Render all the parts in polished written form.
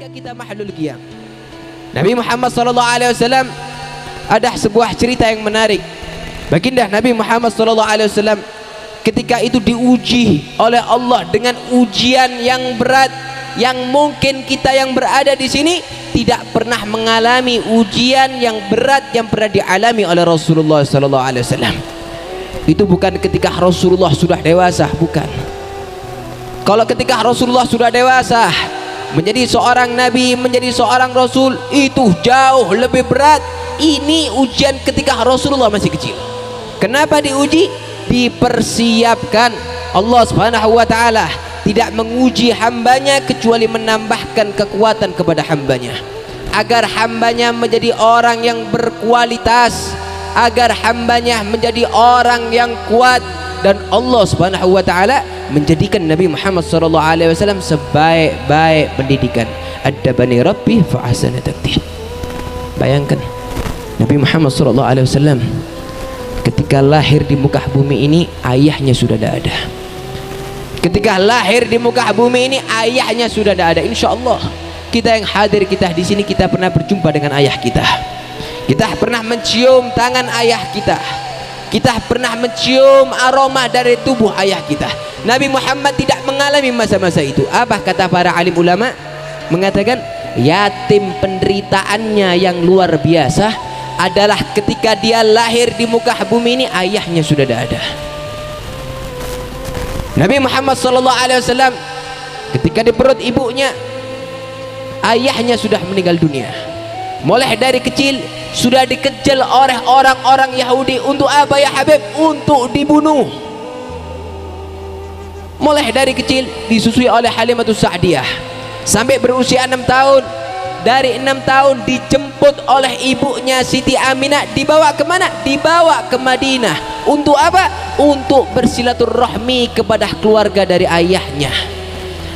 ketika kita mahlul qiyam. Nabi Muhammad SAW ada sebuah cerita yang menarik. Baginda Nabi Muhammad SAW ketika itu diuji oleh Allah dengan ujian yang berat, yang mungkin kita yang berada di sini tidak pernah mengalami ujian yang berat yang pernah dialami oleh Rasulullah SAW. Itu bukan ketika Rasulullah sudah dewasa, bukan. Kalau ketika Rasulullah sudah dewasa, menjadi seorang nabi, menjadi seorang rasul, itu jauh lebih berat. Ini ujian ketika Rasulullah masih kecil. Kenapa diuji? Dipersiapkan. Allah Subhanahu wa ta'ala tidak menguji hambanya kecuali menambahkan kekuatan kepada hambanya, agar hambanya menjadi orang yang berkualitas, agar hambanya menjadi orang yang kuat. Dan Allah Subhanahu wa ta'ala menjadikan Nabi Muhammad SAW sebaik-baik pendidikan. Adabani Rabbi fa ahsana taqdir. Bayangkan Nabi Muhammad SAW ketika lahir di muka bumi ini, ayahnya sudah tidak ada. Ketika lahir di muka bumi ini, ayahnya sudah tidak ada. Insya Allah kita yang hadir, kita di sini, kita pernah berjumpa dengan ayah kita. Kita pernah mencium tangan ayah kita. Kita pernah mencium aroma dari tubuh ayah kita. Nabi Muhammad tidak mengalami masa-masa itu. Apa kata para alim ulama? Mengatakan yatim penderitaannya yang luar biasa adalah ketika dia lahir di muka bumi ini, ayahnya sudah tidak ada. Nabi Muhammad SAW ketika di perut ibunya, ayahnya sudah meninggal dunia. Mulai dari kecil sudah dikejar oleh orang-orang Yahudi. Untuk apa ya Habib? Untuk dibunuh. Mulai dari kecil disusui oleh Halimatus Sa'diyah sampai berusia 6 tahun. Dari 6 tahun dijemput oleh ibunya Siti Aminah, dibawa kemana? Dibawa ke Madinah. Untuk apa? Untuk bersilaturahmi kepada keluarga dari ayahnya,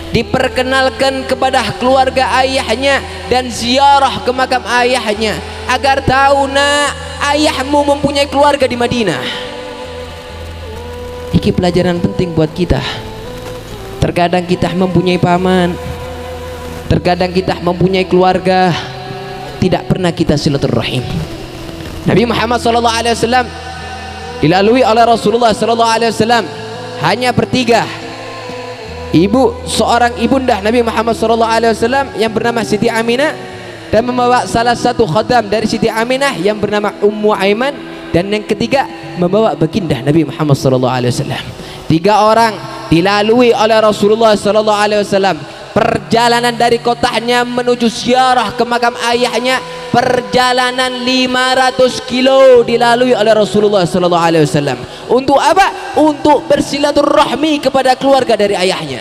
diperkenalkan kepada keluarga ayahnya, dan ziarah ke makam ayahnya, agar tahu, nak, ayahmu mempunyai keluarga di Madinah. Ini pelajaran penting buat kita. Terkadang kita mempunyai paman, terkadang kita mempunyai keluarga, tidak pernah kita silaturahim. Nabi Muhammad SAW dilalui oleh Rasulullah SAW hanya bertiga. Seorang ibunda Nabi Muhammad SAW yang bernama Siti Aminah, dan membawa salah satu khadam dari Siti Aminah yang bernama Ummu Aiman, dan yang ketiga membawa baginda Nabi Muhammad SAW. 3 orang dilalui oleh Rasulullah SAW. Perjalanan dari kotanya menuju ziarah ke makam ayahnya, perjalanan 500 kilo dilalui oleh Rasulullah SAW. Untuk apa? Untuk bersilaturahmi kepada keluarga dari ayahnya.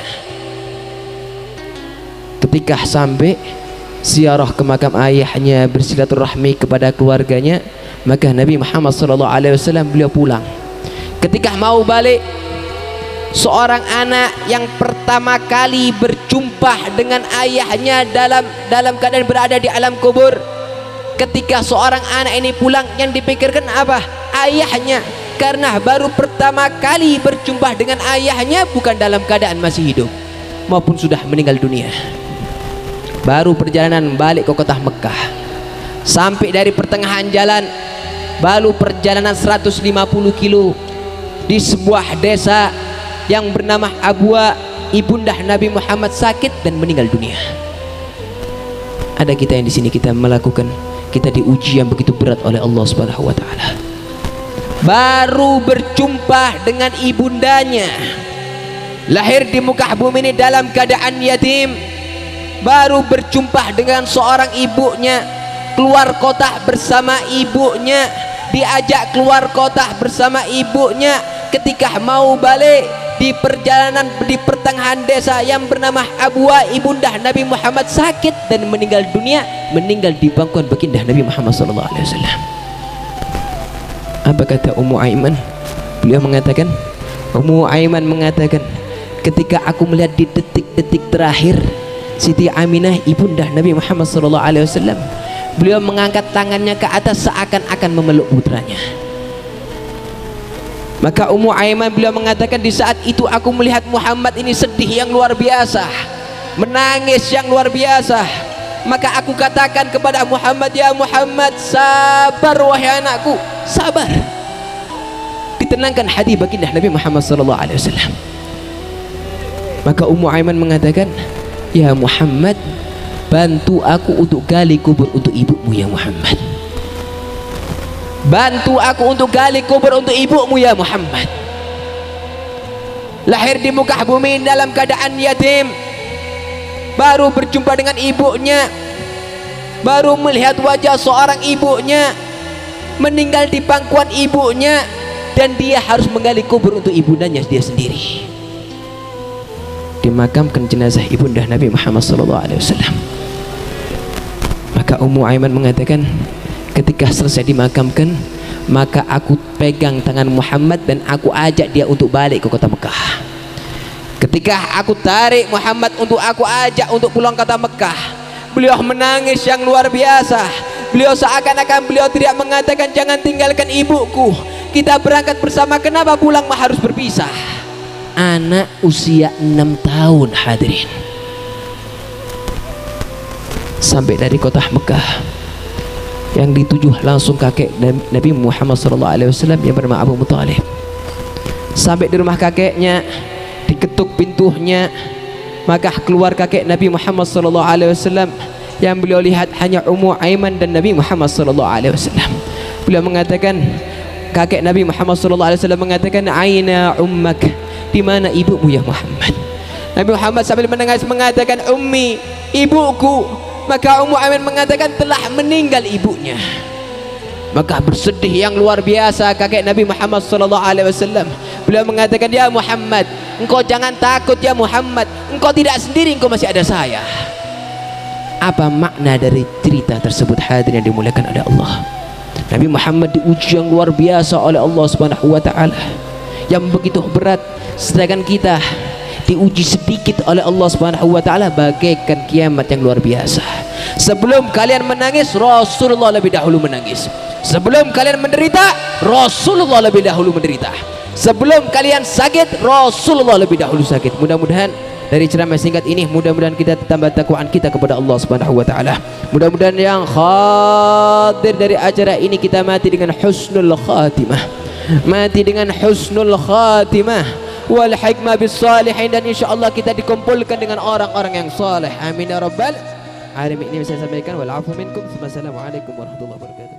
Ketika sampai ziarah ke makam ayahnya, bersilaturahmi kepada keluarganya, maka Nabi Muhammad SAW beliau pulang. Ketika mau balik, seorang anak yang pertama kali berjumpa dengan ayahnya dalam keadaan berada di alam kubur, ketika seorang anak ini pulang, yang dipikirkan apa? Ayahnya. Karena baru pertama kali berjumpa dengan ayahnya bukan dalam keadaan masih hidup maupun sudah meninggal dunia. Baru perjalanan balik ke kota Mekah, sampai dari pertengahan jalan, baru perjalanan 150 kilo di sebuah desa yang bernama Abwa, ibunda Nabi Muhammad sakit dan meninggal dunia. Ada kita yang di sini, kita melakukan, kita diuji yang begitu berat oleh Allah Subhanahu wa ta'ala. Baru berjumpa dengan ibundanya, lahir di muka bumi ini dalam keadaan yatim. Baru berjumpa dengan seorang ibunya, keluar kota bersama ibunya, diajak keluar kota bersama ibunya. Ketika mau balik di perjalanan di pertengahan desa yang bernama Abwa, ibunda Nabi Muhammad sakit dan meninggal dunia, meninggal di pangkuan baginda Nabi Muhammad SAW. Apa kata Ummu Aiman? Beliau mengatakan, Ummu Aiman mengatakan, ketika aku melihat di detik-detik terakhir Siti Aminah ibunda Nabi Muhammad SAW, beliau mengangkat tangannya ke atas seakan-akan memeluk putranya. Maka Ummu Aiman beliau mengatakan, di saat itu aku melihat Muhammad ini sedih yang luar biasa, menangis yang luar biasa. Maka aku katakan kepada Muhammad, ya Muhammad, sabar wahai anakku, sabar. Ditenangkan hati baginda Nabi Muhammad sallallahu alaihi wasallam. Maka Ummu Aiman mengatakan, ya Muhammad, bantu aku untuk gali kubur untuk ibumu ya Muhammad. Bantu aku untuk gali kubur untuk ibumu ya Muhammad. Lahir di muka bumi dalam keadaan yatim, baru berjumpa dengan ibunya, baru melihat wajah seorang ibunya, meninggal di pangkuan ibunya, dan dia harus menggali kubur untuk ibundanya dia sendiri. Dimakamkan jenazah ibunda Nabi Muhammad SAW. Maka Ummu Aiman mengatakan, ketika selesai dimakamkan, maka aku pegang tangan Muhammad dan aku ajak dia untuk balik ke kota Mekah. Ketika aku tarik Muhammad untuk aku ajak untuk pulang kota Mekah, beliau menangis yang luar biasa. Beliau seakan-akan beliau tidak mengatakan, jangan tinggalkan ibuku, kita berangkat bersama, kenapa pulang harus berpisah. Anak usia 6 tahun hadirin, sampai dari kota Mekah, yang dituju langsung kakek Nabi Muhammad SAW yang bernama Abu Muthalib. Sampai di rumah kakeknya, diketuk pintunya, maka keluar kakek Nabi Muhammad SAW. Yang beliau lihat hanya Ummu Aiman dan Nabi Muhammad SAW. Beliau mengatakan, kakek Nabi Muhammad SAW mengatakan, aina ummak, di mana ibumu ya Muhammad? Nabi Muhammad sambil menangis mengatakan, ummi, ibuku. Maka Ummu Aiman mengatakan, telah meninggal ibunya. Maka bersedih yang luar biasa kakek Nabi Muhammad SAW. Beliau mengatakan, ya Muhammad, engkau jangan takut ya Muhammad, engkau tidak sendiri, engkau masih ada saya. Apa makna dari cerita tersebut hadirin yang dimuliakan oleh Allah? Nabi Muhammad diuji yang luar biasa oleh Allah Subhanahu wa taala, yang begitu berat, sedangkan kita diuji sedikit oleh Allah Subhanahu wa taala bagaikan kiamat yang luar biasa. Sebelum kalian menangis, Rasulullah lebih dahulu menangis. Sebelum kalian menderita, Rasulullah lebih dahulu menderita. Sebelum kalian sakit, Rasulullah lebih dahulu sakit. Mudah-mudahan dari ceramah singkat ini, mudah-mudahan kita tambah takwaan kita kepada Allah Subhanahu wa taala. Mudah-mudahan yang hadir dari acara ini kita mati dengan husnul khatimah. Mati dengan husnul khatimah wal hikmah bis salihin, dan insyaallah kita dikumpulkan dengan orang-orang yang saleh. Amin ya rabbal alamin. Ini saya sampaikan, wal afu minkum. Wassalamualaikum warahmatullahi wabarakatuh.